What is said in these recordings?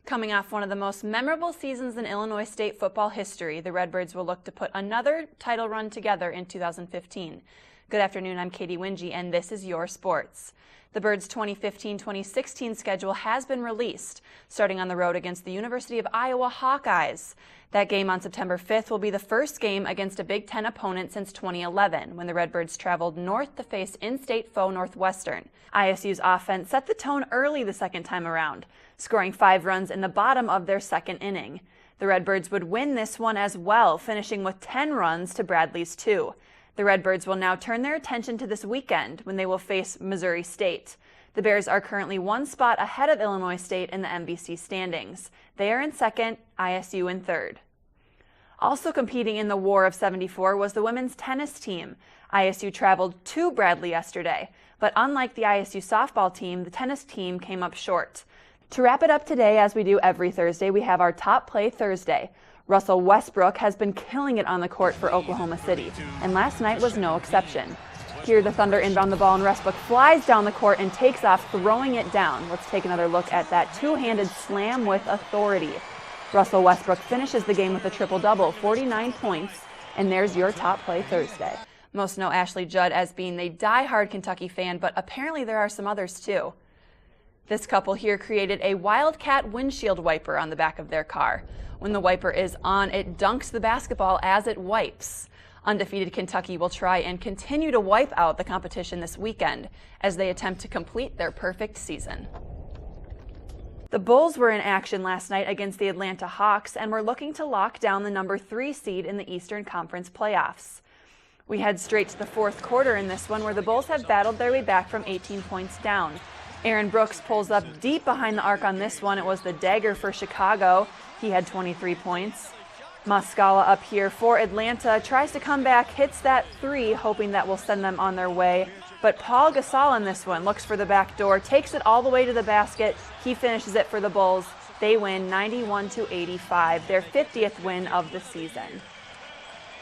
Coming off one of the most memorable seasons in Illinois State football history, the Redbirds will look to put another title run together in 2015. Good afternoon, I'm Katie Winge, and this is Your Sports. The Birds' 2015-2016 schedule has been released, starting on the road against the University of Iowa Hawkeyes. That game on September 5th will be the first game against a Big Ten opponent since 2011, when the Redbirds traveled north to face in-state foe Northwestern. ISU's offense set the tone early the second time around, scoring 5 runs in the bottom of their second inning. The Redbirds would win this one as well, finishing with 10 runs to Bradley's 2. The Redbirds will now turn their attention to this weekend when they will face Missouri State. The Bears are currently one spot ahead of Illinois State in the MVC standings. They are in second, ISU in third. Also competing in the War of 74 was the women's tennis team. ISU traveled to Bradley yesterday, but unlike the ISU softball team, the tennis team came up short. To wrap it up today, as we do every Thursday, we have our Top Play Thursday. Russell Westbrook has been killing it on the court for Oklahoma City, and last night was no exception. Here the Thunder inbound the ball, and Westbrook flies down the court and takes off, throwing it down. Let's take another look at that two-handed slam with authority. Russell Westbrook finishes the game with a triple-double, 49 points, and there's your Top Play Thursday. Most know Ashley Judd as being a die-hard Kentucky fan, but apparently there are some others too. This couple here created a Wildcat windshield wiper on the back of their car. When the wiper is on, it dunks the basketball as it wipes. Undefeated Kentucky will try and continue to wipe out the competition this weekend as they attempt to complete their perfect season. The Bulls were in action last night against the Atlanta Hawks and were looking to lock down the number 3 seed in the Eastern Conference playoffs. We head straight to the fourth quarter in this one, where the Bulls have battled their way back from 18 points down. Aaron Brooks pulls up deep behind the arc on this one. It was the dagger for Chicago. He had 23 points. Muscala up here for Atlanta tries to come back, hits that 3, hoping that will send them on their way. But Paul Gasol in this one looks for the back door, takes it all the way to the basket. He finishes it for the Bulls. They win 91-85, their 50th win of the season.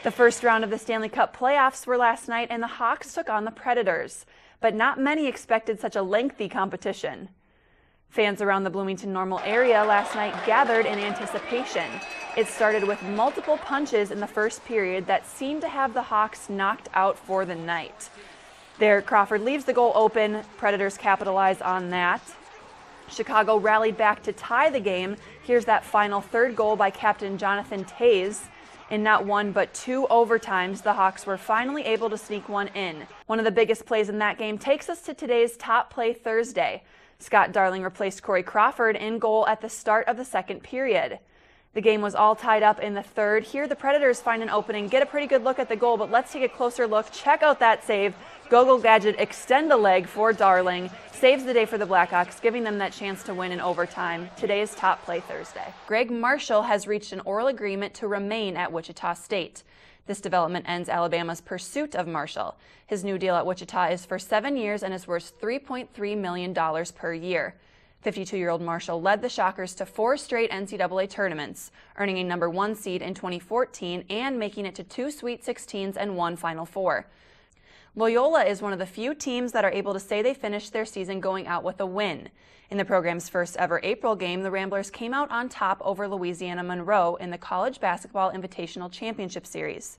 The first round of the Stanley Cup playoffs were last night, and the Hawks took on the Predators. But not many expected such a lengthy competition. Fans around the Bloomington Normal area last night gathered in anticipation. It started with multiple punches in the first period that seemed to have the Hawks knocked out for the night. There, Crawford leaves the goal open. Predators capitalize on that. Chicago rallied back to tie the game. Here's that final third goal by captain Jonathan Toews. In not one but 2 overtimes, the Hawks were finally able to sneak one in. One of the biggest plays in that game takes us to today's Top Play Thursday. Scott Darling replaced Corey Crawford in goal at the start of the second period. The game was all tied up in the third. Here the Predators find an opening, get a pretty good look at the goal, but let's take a closer look. Check out that save. Gogo Gadget extend the leg for Darling. Saves the day for the Blackhawks, giving them that chance to win in overtime. Today's Top Play Thursday. Greg Marshall has reached an oral agreement to remain at Wichita State. This development ends Alabama's pursuit of Marshall. His new deal at Wichita is for 7 years and is worth $3.3 million per year. 52-year-old Marshall led the Shockers to 4 straight NCAA tournaments, earning a number 1 seed in 2014 and making it to 2 Sweet 16s and 1 Final Four. Loyola is one of the few teams that are able to say they finished their season going out with a win. In the program's first ever April game, the Ramblers came out on top over Louisiana Monroe in the College Basketball Invitational Championship Series.